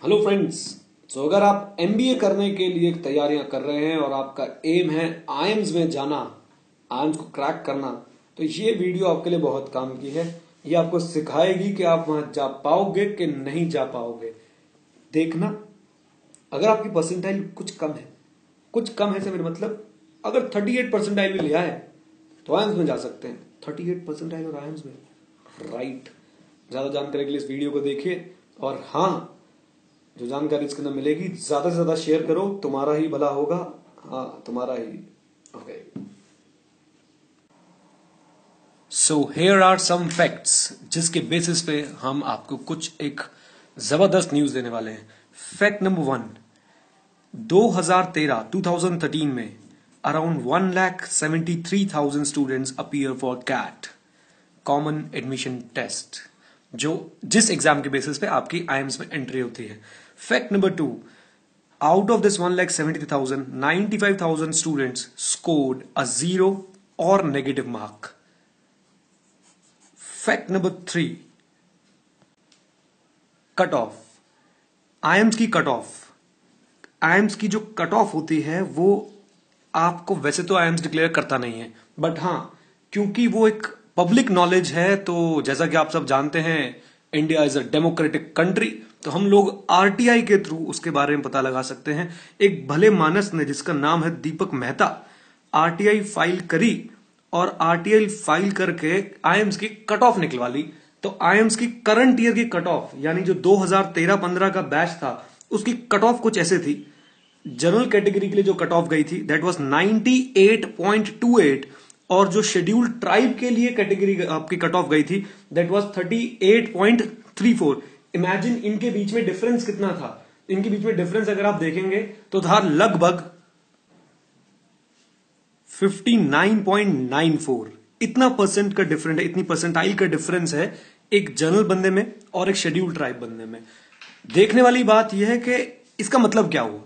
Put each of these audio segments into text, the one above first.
Hello friends. अगर आप MBA करने के लिए तैयारियां कर रहे हैं और आपका एम है आईएम्स में जाना, आईएम्स को क्रैक करना, तो ये वीडियो आपके लिए बहुत काम की है। ये आपको सिखाएगी कि आप वहां जा पाओगे कि नहीं जा पाओगे। देखना, अगर आपकी परसेंटाइल कुछ कम है से मेरा मतलब अगर 38 परसेंटाइल भी लिया है तो आईएम्स में जा सकते हैं। 38 परसेंटाइल और आईएम्स में, राइट। ज्यादा जानकारी के लिए इस वीडियो को देखिए और हाँ, जो जानकारी इसके अंदर मिलेगी ज्यादा से ज्यादा शेयर करो, तुम्हारा ही भला होगा। हाँ, तुम्हारा ही। Okay, so here are some facts जिसके बेसिस पे हम आपको कुछ एक जबरदस्त न्यूज देने वाले हैं। फैक्ट नंबर 1, 2013 में around 1,73,000 students appear for CAT, common admission test, जो जिस एग्जाम के बेसिस पे आपकी आईएम्स में एंट्री होती है। Fact number 2, out of this 1,73,000, 95,000 students scored a 0 और negative mark. Fact number 3, cut off, IIMs की कट ऑफ, आईएम्स की जो कट ऑफ होती है वो आपको, वैसे तो आईएम्स डिक्लेयर करता नहीं है, बट हां, क्योंकि वो एक पब्लिक नॉलेज है, तो जैसा कि आप सब जानते हैं India is a democratic country, तो हम लोग आरटीआई के थ्रू उसके बारे में पता लगा सकते हैं। एक भले मानस ने, जिसका नाम है दीपक मेहता, आरटीआई फाइल करी और आरटीआई फाइल करके आईएम्स की कट ऑफ निकलवा ली। तो आईएम्स की करंट ईयर की कट ऑफ, यानी जो 2013-15 का बैच था, उसकी कट ऑफ कुछ ऐसे थी। जनरल कैटेगरी के लिए जो कट ऑफ गई थी दैट वाज 98.28, और जो शेड्यूल ट्राइब के लिए कैटेगरी आपकी कट ऑफ गई थी दैट वाज 38.34। इमेजिन इनके बीच में डिफरेंस कितना था। इनके बीच में डिफरेंस अगर आप देखेंगे तो था लगभग 59.94। इतना परसेंट का डिफरेंस है, इतनी परसेंटाइल का डिफरेंस है एक जनरल बंदे में और एक शेड्यूल ट्राइब बंदे में। देखने वाली बात यह है कि इसका मतलब क्या हुआ।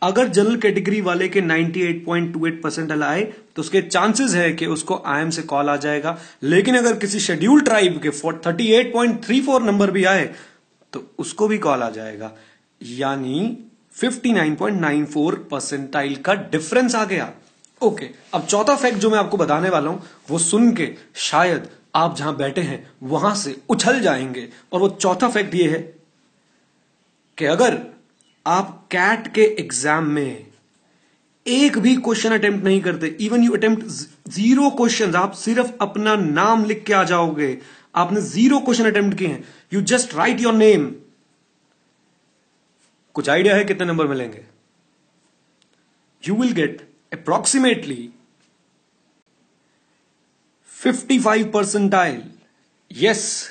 अगर जनरल कैटेगरी वाले के 98.28 परसेंटाइल आए तो उसके चांसेस है कि उसको आईएम से कॉल आ जाएगा, लेकिन अगर किसी शेड्यूल ट्राइब के 38.34 नंबर भी आए तो उसको भी कॉल आ जाएगा, यानी 59.94 परसेंटाइल का डिफरेंस आ गया। ओके, अब चौथा फैक्ट जो मैं आपको बताने वाला हूं वो सुन के शायद आप जहां बैठे हैं वहां से उछल जाएंगे, और वो चौथा फैक्ट ये है कि अगर आप कैट के एग्जाम में एक भी क्वेश्चन अटेम्प्ट नहीं करते, इवन यू अटेम्प्ट 0 क्वेश्चन, आप सिर्फ अपना नाम लिख के आ जाओगे, आपने 0 क्वेश्चन अटेम्प्ट किए हैं, you just right your name, कुछ आइडिया है कितने नंबर मिलेंगे? You will get approximately 55 percentile. Yes,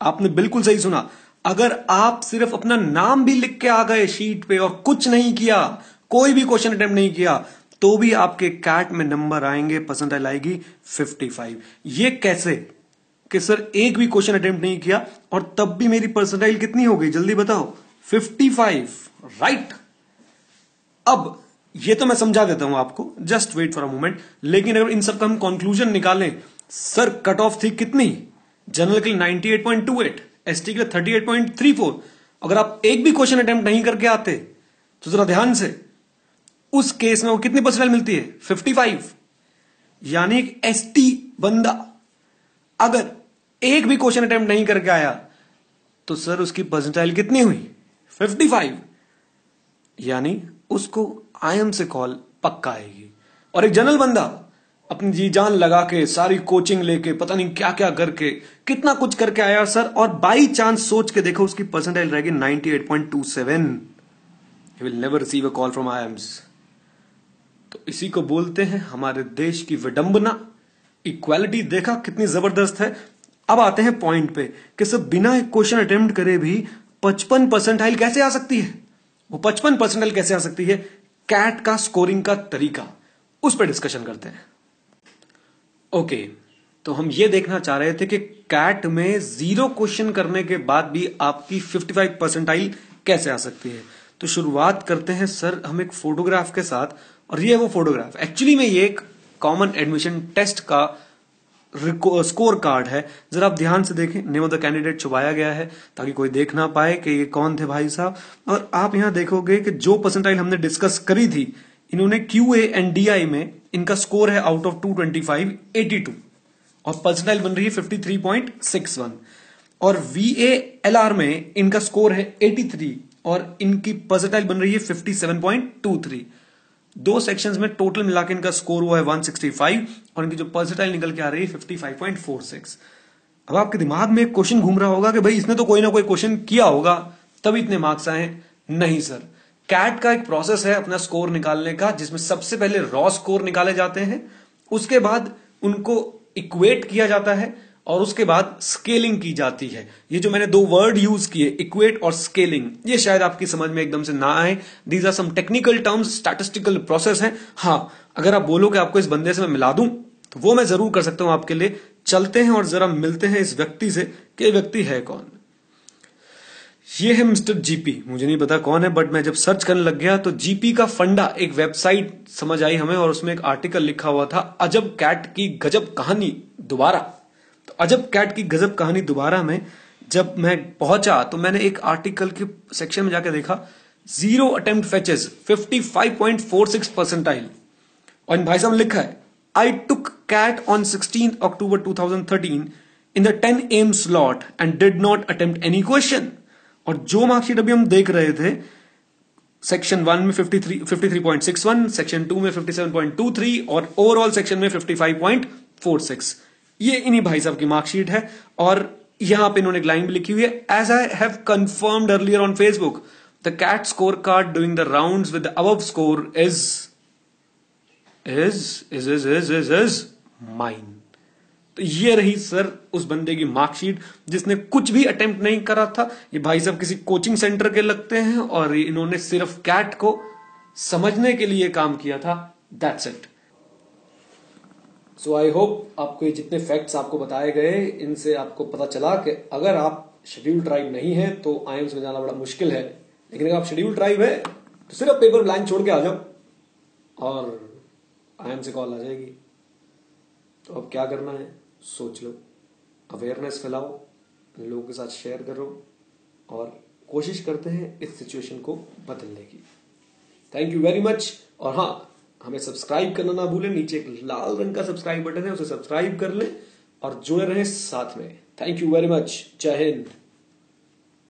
आपने बिल्कुल सही सुना। अगर आप सिर्फ अपना नाम भी लिख के आ गए शीट पे और कुछ नहीं किया, कोई भी क्वेश्चन अटेम्प्ट नहीं किया, तो भी आपके कैट में नंबर आएंगे, परसेंटाइल आएगी 55। ये कैसे कि सर एक भी क्वेश्चन अटेम्प्ट नहीं किया और तब भी मेरी परसेंटाइल कितनी हो गई, जल्दी बताओ? 55, राइट। अब ये तो मैं समझा देता हूं आपको, just wait for a moment. लेकिन अगर इन सबका हम कंक्लूजन निकालें, सर कट ऑफ थी कितनी? जनरल के लिए 98.28, एसटी के लिए 38.34। अगर आप एक भी क्वेश्चन अटेम्प्ट नहीं करके आते तो जरा ध्यान से, उस केस में वो कितनी परसेंटाइल मिलती है? 55। यानी एक एसटी बंदा अगर एक भी क्वेश्चन अटेम्प्ट नहीं करके आया तो सर उसकी परसेंटाइल कितनी हुई? 55। यानी उसको आईएम से कॉल पक्का आएगी। और एक जनरल बंदा अपनी जी जान लगा के, सारी कोचिंग लेके, पता नहीं क्या क्या करके, कितना कुछ करके आया सर, और बाई चांस सोच के देखो उसकी परसेंटाइल रहेगी 98.27, he will never receive a call from IIMs. तो इसी को बोलते हैं हमारे देश की विडंबना। इक्वालिटी देखा कितनी जबरदस्त है। अब आते हैं पॉइंट पे कि सब बिना एक क्वेश्चन अटेम्प्ट करे भी 55 परसेंटाइल कैसे आ सकती है। वो 55 परसेंटाइल कैसे आ सकती है, कैट का स्कोरिंग का तरीका, उस पर डिस्कशन करते हैं। ओके, तो हम ये देखना चाह रहे थे कि कैट में 0 क्वेश्चन करने के बाद भी आपकी 55 परसेंटाइल कैसे आ सकती है। तो शुरुआत करते हैं सर हम एक फोटोग्राफ के साथ, और ये है वो फोटोग्राफ। एक्चुअली में ये एक कॉमन एडमिशन टेस्ट का स्कोर कार्ड है, जरा आप ध्यान से देखें। नेम ऑफ द कैंडिडेट छुपाया गया है ताकि कोई देख ना पाए कि ये कौन थे भाई साहब। और आप यहां देखोगे कि जो परसेंटाइल हमने डिस्कस करी थी, इन्होंने QA एंड DI में इनका स्कोर है आउट ऑफ 225 82 और परसेंटाइल बन रही है 53.61 और VALR में इनका स्कोर है 83 और इनकी परसेंटाइल बन रही है 57.23। दो सेक्शंस में टोटल मिला के इनका स्कोर हुआ है 165 और इनकी जो परसेंटाइल निकल के आ रही है 55.46। अब आपके दिमाग में एक क्वेश्चन घूम रहा होगा कि भाई इसने तो कोई ना कोई क्वेश्चन किया होगा तभी इतने मार्क्स आए। नहीं सर, कैट का एक प्रोसेस है अपना स्कोर निकालने का, जिसमें सबसे पहले रॉ स्कोर निकाले जाते हैं, उसके बाद उनको इक्वेट किया जाता है और उसके बाद स्केलिंग की जाती है। ये जो मैंने दो वर्ड यूज किए, इक्वेट और स्केलिंग, ये शायद आपकी समझ में एकदम से ना आए। These are some technical terms, statistical process है। हाँ, अगर आप बोलो कि आपको इस बंदे से मैं मिला दूं तो वो मैं जरूर कर सकता हूं आपके लिए। चलते हैं और जरा मिलते हैं इस व्यक्ति से कि व्यक्ति है कौन। ये है मिस्टर जीपी। मुझे नहीं पता कौन है, बट मैं जब सर्च करने लग गया तो जीपी का फंडा एक वेबसाइट समझ आई हमें और उसमें एक आर्टिकल लिखा हुआ था, अजब कैट की गजब कहानी दोबारा। तो अजब कैट की गजब कहानी दोबारा में जब मैं पहुंचा तो मैंने एक आर्टिकल के सेक्शन में जाकर देखा, 0 अटेम्प्ट फैचेस 55.46 परसेंटाइल। और भाई साहब लिखा है, I took CAT on 16 October 2013 in the 10 AM slot and did not attempt any question. और जो मार्कशीट अभी हम देख रहे थे, सेक्शन 1 में 53.61, सेक्शन 2 में 57.23 और ओवरऑल सेक्शन में 55.46, ये इन्हीं भाई साहब की मार्कशीट है। और यहां पे इन्होंने एक लाइन भी लिखी हुई है, as I have confirmed earlier on Facebook the CAT score card doing the rounds with the above score is mine. तो ये रही सर उस बंदे की मार्कशीट जिसने कुछ भी अटेम्प्ट नहीं करा था। ये भाई साहब किसी कोचिंग सेंटर के लगते हैं और इन्होंने सिर्फ कैट को समझने के लिए काम किया था। That's it. So I hope आपको ये जितने फैक्ट्स आपको बताए गए, इनसे आपको पता चला कि अगर आप शेड्यूल ट्राइब नहीं है तो आईएम्स में जाना बड़ा मुश्किल है, लेकिन अगर आप शेड्यूल ट्राइब है तो सिर्फ पेपर ब्लैंक छोड़ के आ जाओ और आईएम से कॉल आ जाएगी। तो अब क्या करना है सोच लो, अवेयरनेस फैलाओ, लोगों के साथ शेयर करो और कोशिश करते हैं इस सिचुएशन को बदलने की। Thank you very much. और हाँ, हमें सब्सक्राइब करना ना भूलें, नीचे एक लाल रंग का सब्सक्राइब बटन है, उसे सब्सक्राइब कर लें और जुड़े रहें साथ में। Thank you very much. जय हिंद।